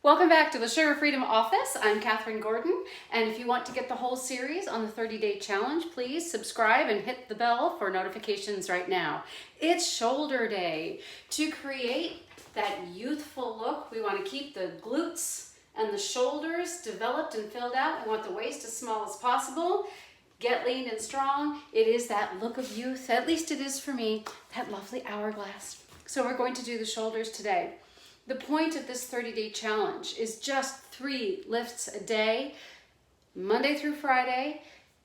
Welcome back to the Sugar Freedom Office. I'm Catherine Gordon, and if you want to get the whole series on the 30-day challenge, please subscribe and hit the bell for notifications right now. It's shoulder day. To create that youthful look, we want to keep the glutes and the shoulders developed and filled out. We want the waist as small as possible. Get lean and strong. It is that look of youth, at least it is for me, that lovely hourglass. So we're going to do the shoulders today. The point of this 30-day challenge is just 3 lifts a day, Monday through Friday.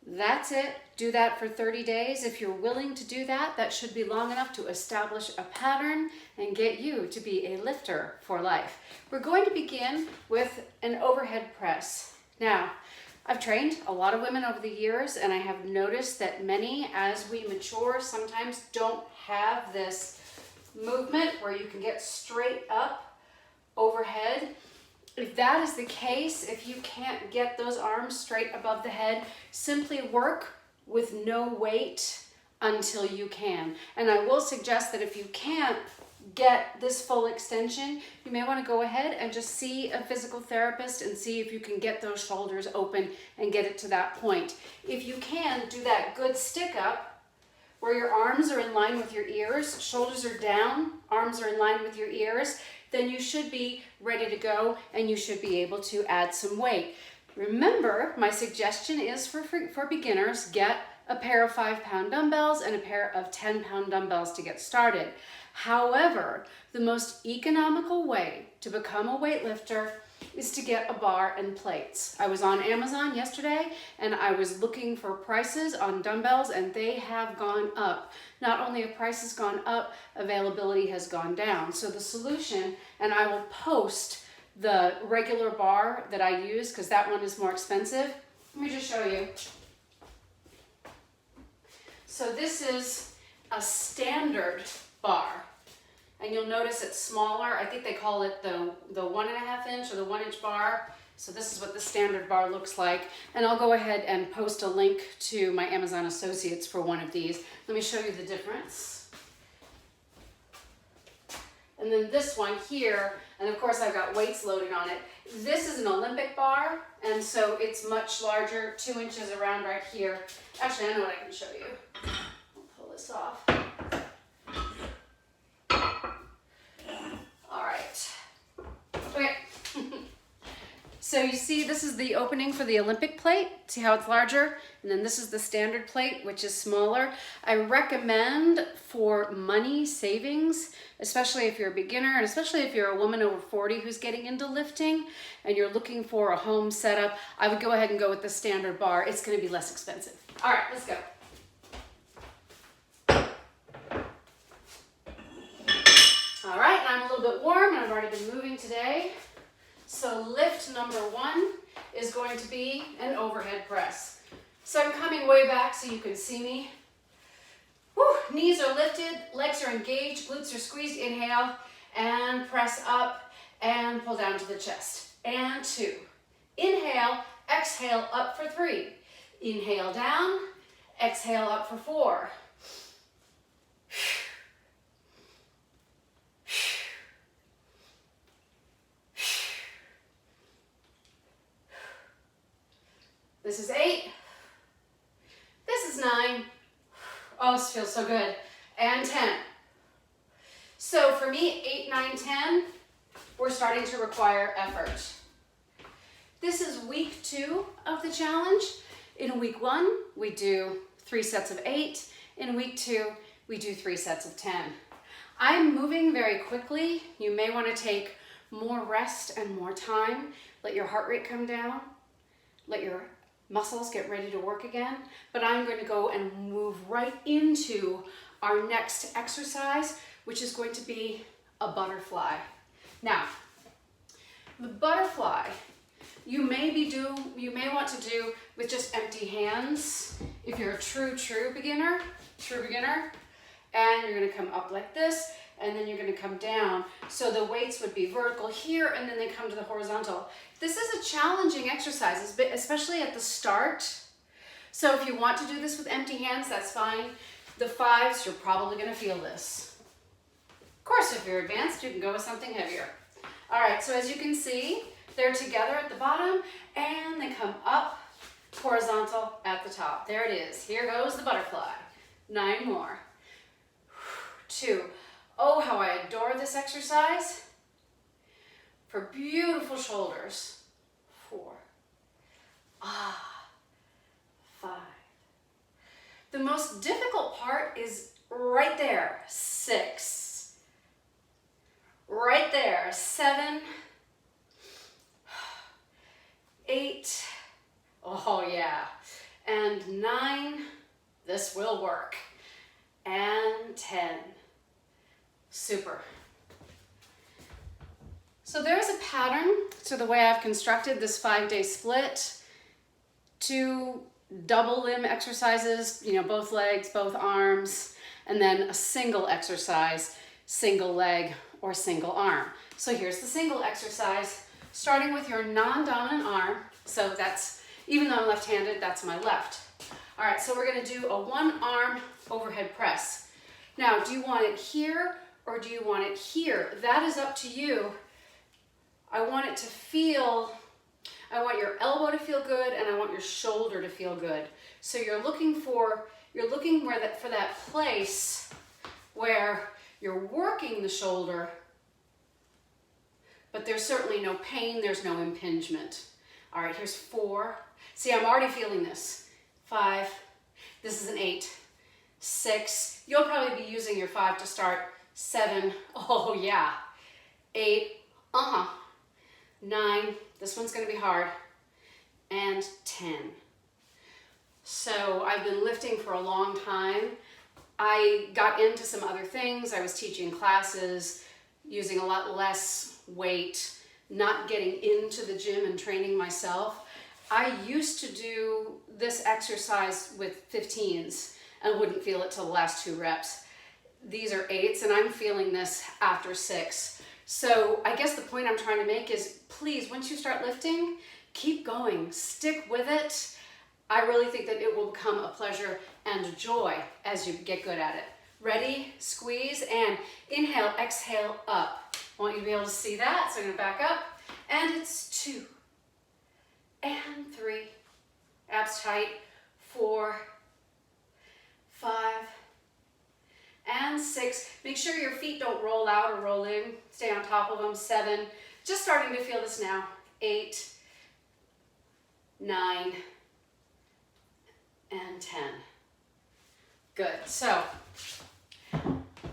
That's it. Do that for 30 days. If you're willing to do that, that should be long enough to establish a pattern and get you to be a lifter for life. We're going to begin with an overhead press. Now, I've trained a lot of women over the years, and I have noticed that many, as we mature, sometimes don't have this movement where you can get straight up overhead. If that is the case, if you can't get those arms straight above the head, simply work with no weight until you can. And I will suggest that if you can't get this full extension, you may want to go ahead and just see a physical therapist and see if you can get those shoulders open and get it to that point. If you can, do that good stick up where your arms are in line with your ears, shoulders are down, arms are in line with your ears, then you should be ready to go and you should be able to add some weight. Remember, my suggestion is for beginners, get a pair of 5-pound dumbbells and a pair of 10-pound dumbbells to get started. However, the most economical way to become a weightlifter is to get a bar and plates. I was on Amazon yesterday and I was looking for prices on dumbbells, and they have gone up. Not only have prices gone up, availability has gone down. So the solution, and I will post the regular bar that I use because that one is more expensive. Let me just show you. So this is a standard bar. And you'll notice it's smaller. I think they call it the 1.5 inch or the 1 inch bar. So this is what the standard bar looks like. And I'll go ahead and post a link to my Amazon associates for one of these. Let me show you the difference. And then this one here, and of course I've got weights loaded on it. This is an Olympic bar, and so it's much larger, 2 inches around right here. Actually, I know what I can show you. I'll pull this off. Okay, so you see this is the opening for the Olympic plate. See how it's larger? And then this is the standard plate, which is smaller. I recommend for money savings, especially if you're a beginner and especially if you're a woman over 40 who's getting into lifting and you're looking for a home setup, I would go ahead and go with the standard bar. It's going to be less expensive. All right, let's go. All right, I'm a little bit warm and I've already been moving today. So lift number 1 is going to be an overhead press. So I'm coming way back so you can see me. Whew, knees are lifted, legs are engaged, glutes are squeezed. Inhale and press up and pull down to the chest. And 2. Inhale, exhale up for 3. Inhale down, exhale up for 4. This is 8. This is 9. Oh, this feels so good. And 10. So for me, 8, 9, 10, we're starting to require effort. This is week 2 of the challenge. In week 1, we do 3 sets of 8. In week 2, we do 3 sets of 10. I'm moving very quickly. You may want to take more rest and more time. Let your heart rate come down. Let your muscles get ready to work again, but I'm going to go and move right into our next exercise, which is going to be a butterfly. Now, the butterfly you may want to do with just empty hands if you're a true beginner, and you're going to come up like this, and then you're going to come down. So the weights would be vertical here, and then they come to the horizontal. This is a challenging exercise, especially at the start. So if you want to do this with empty hands, that's fine. The 5s, you're probably going to feel this. Of course, if you're advanced, you can go with something heavier. All right, so as you can see, they're together at the bottom and they come up horizontal at the top. There it is. Here goes the butterfly. 9 more. 2. Oh, how I adore this exercise. For beautiful shoulders. 4. 5. The most difficult part is right there. 6. Right there. 7. 8. Oh yeah. And 9. This will work. And 10. Super. So there's a pattern to the way I've constructed this 5-day split. 2 double limb exercises, both legs, both arms, and then a single exercise, single leg or single arm. So here's the single exercise, starting with your non-dominant arm. So that's, even though I'm left-handed, that's my left. All right, so we're gonna do a 1-arm overhead press. Now, do you want it here or do you want it here? That is up to you. I want it to feel, I want your elbow to feel good and I want your shoulder to feel good. So you're looking for that place where you're working the shoulder, but there's certainly no pain, there's no impingement. All right, here's 4. See, I'm already feeling this. 5, this is an 8. 6, you'll probably be using your 5 to start. 7, oh yeah. 8, 9, this one's gonna be hard. And 10. So I've been lifting for a long time. I got into some other things. I was teaching classes, using a lot less weight, not getting into the gym and training myself. I used to do this exercise with 15s and wouldn't feel it till the last 2 reps. These are 8s and I'm feeling this after 6. So I guess the point I'm trying to make is, please, once you start lifting, keep going, stick with it. I really think that it will become a pleasure and a joy as you get good at it. Ready, squeeze, and inhale, exhale, up. I want you to be able to see that, so I'm gonna back up. And it's 2, and 3, abs tight, 4, 5, and 6. Make sure your feet don't roll out or roll in. Stay on top of them. 7. Just starting to feel this now. 8, 9, and 10. Good. So,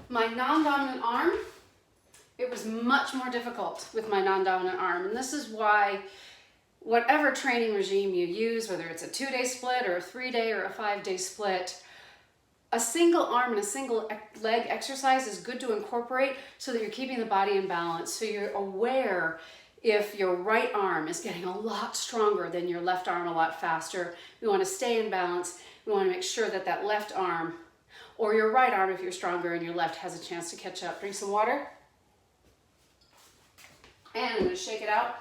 my non-dominant arm, it was much more difficult with my non-dominant arm. And this is why whatever training regime you use, whether it's a 2-day split or a 3-day or a 5-day split, a single arm and a single leg exercise is good to incorporate so that you're keeping the body in balance. So you're aware if your right arm is getting a lot stronger than your left arm a lot faster. We want to stay in balance. We want to make sure that that left arm, or your right arm if you're stronger and your left, has a chance to catch up. Drink some water. And I'm going to shake it out.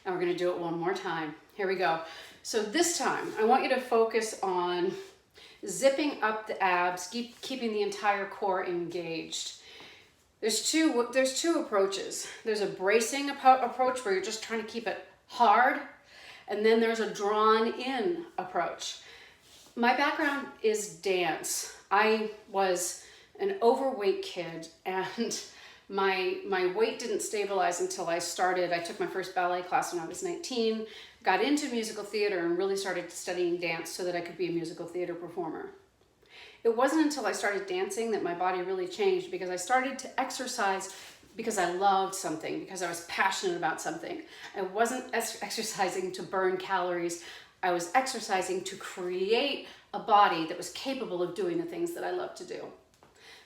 And we're going to do it one more time. Here we go. So this time, I want you to focus on zipping up the abs, keeping the entire core engaged. There's two approaches. There's a bracing approach where you're just trying to keep it hard, and then there's a drawn in approach. My background is dance. I was an overweight kid, and my weight didn't stabilize until I took my first ballet class when I was 19, got into musical theater and really started studying dance so that I could be a musical theater performer. It wasn't until I started dancing that my body really changed, because I started to exercise because I loved something, because I was passionate about something. I wasn't exercising to burn calories. I was exercising to create a body that was capable of doing the things that I love to do.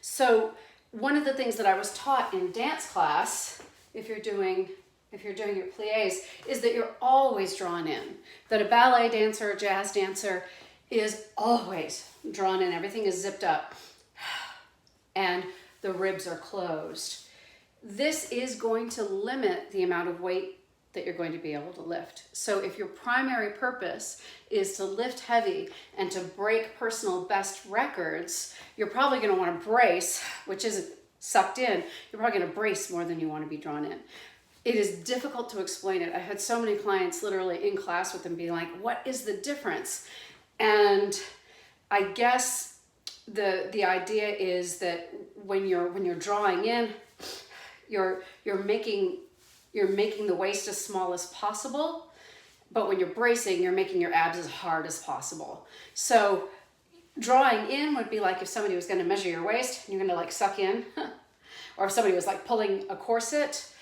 So one of the things that I was taught in dance class, if you're doing your pliés, is that you're always drawn in. That a ballet dancer, a jazz dancer is always drawn in. Everything is zipped up and the ribs are closed. This is going to limit the amount of weight that you're going to be able to lift. So if your primary purpose is to lift heavy and to break personal best records, you're probably going to want to brace, which isn't sucked in, you're probably going to brace more than you want to be drawn in. It is difficult to explain it. I had so many clients literally in class with them being like, what is the difference? And I guess the idea is that when you're drawing in, you're making the waist as small as possible, but when you're bracing, you're making your abs as hard as possible. So drawing in would be like if somebody was going to measure your waist, and you're going to like suck in, or if somebody was like pulling a corset,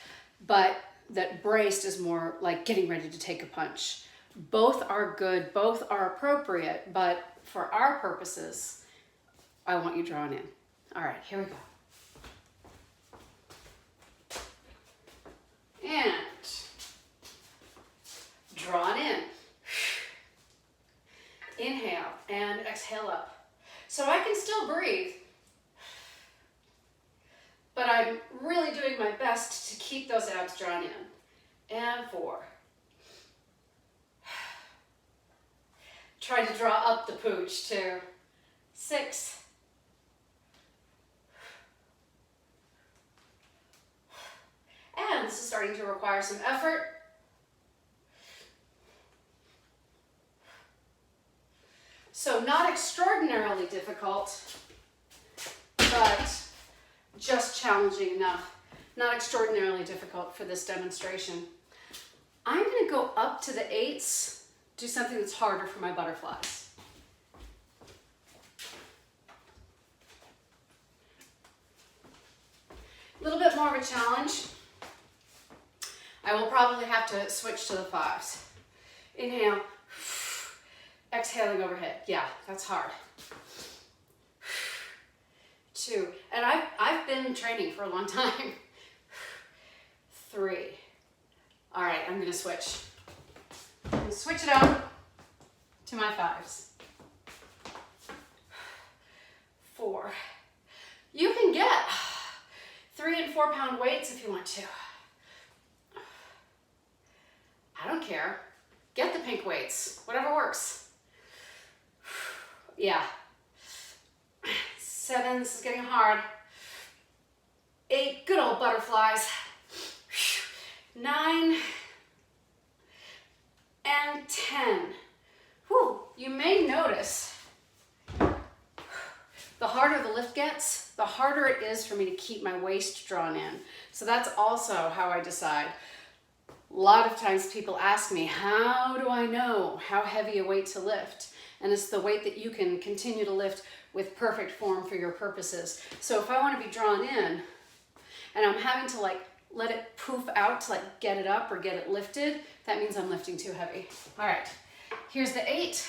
but that braced is more like getting ready to take a punch. Both are good, both are appropriate, but for our purposes, I want you drawn in. All right, here we go. And drawn in. Inhale and exhale up. So I can still breathe, but I'm really doing my best to keep those abs drawn in. And 4. Try to draw up the pooch. 2, 6. And this is starting to require some effort. So not extraordinarily difficult, but just challenging enough. Not extraordinarily difficult for this demonstration. I'm going to go up to the 8s, do something that's harder for my butterflies. A little bit more of a challenge. I will probably have to switch to the 5s. Inhale, exhaling overhead. Yeah, that's hard. 2, and I've been training for a long time. 3. All right, I'm gonna switch. I'm gonna switch it out to my 5s. 4. You can get 3 and 4 pound weights if you want to. I don't care. Get the pink weights, whatever works. Yeah. 7, this is getting hard. 8, good old butterflies. 9 and 10. Whew, you may notice the harder the lift gets, the harder it is for me to keep my waist drawn in. So that's also how I decide. A lot of times people ask me, how do I know how heavy a weight to lift? And it's the weight that you can continue to lift with perfect form for your purposes. So if I want to be drawn in and I'm having to like let it poof out to like get it up or get it lifted, that means I'm lifting too heavy. All right, here's the 8.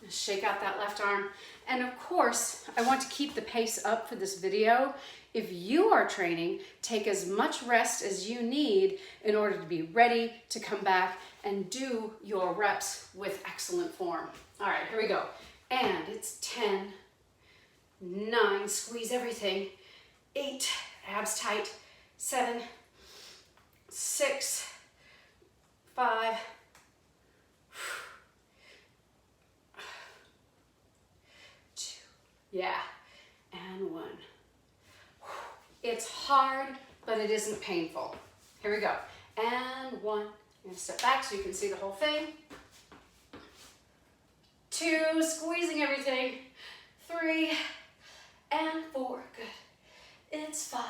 Shake out that left arm. And of course, I want to keep the pace up for this video. If you are training, take as much rest as you need in order to be ready to come back and do your reps with excellent form. All right, here we go. And it's 10, 9, squeeze everything, 8, abs tight, 7, 6, 5, 2, yeah, and 1. It's hard, but it isn't painful. Here we go. And 1. I'm gonna step back so you can see the whole thing. 2, squeezing everything. 3, and 4, good. It's 5.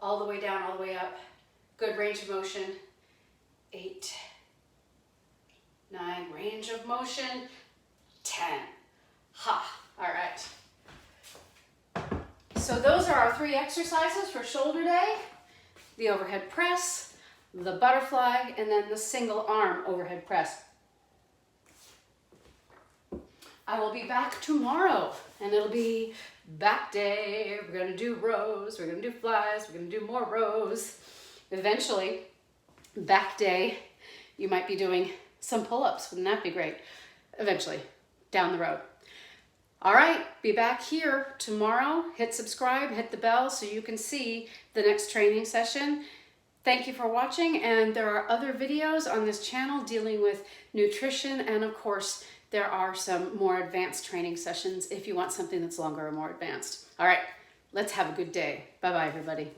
All the way down, all the way up. Good range of motion. 8, 9, range of motion. 10. Ha, all right. So those are our 3 exercises for shoulder day. The overhead press, the butterfly, and then the single arm overhead press. I will be back tomorrow, and it'll be back day. We're gonna do rows, we're gonna do flies, we're gonna do more rows. Eventually, back day, you might be doing some pull-ups. Wouldn't that be great? Eventually, down the road. All right, be back here tomorrow. Hit subscribe, hit the bell so you can see the next training session. Thank you for watching, and there are other videos on this channel dealing with nutrition and, of course, there are some more advanced training sessions if you want something that's longer or more advanced. All right, let's have a good day. Bye-bye, everybody.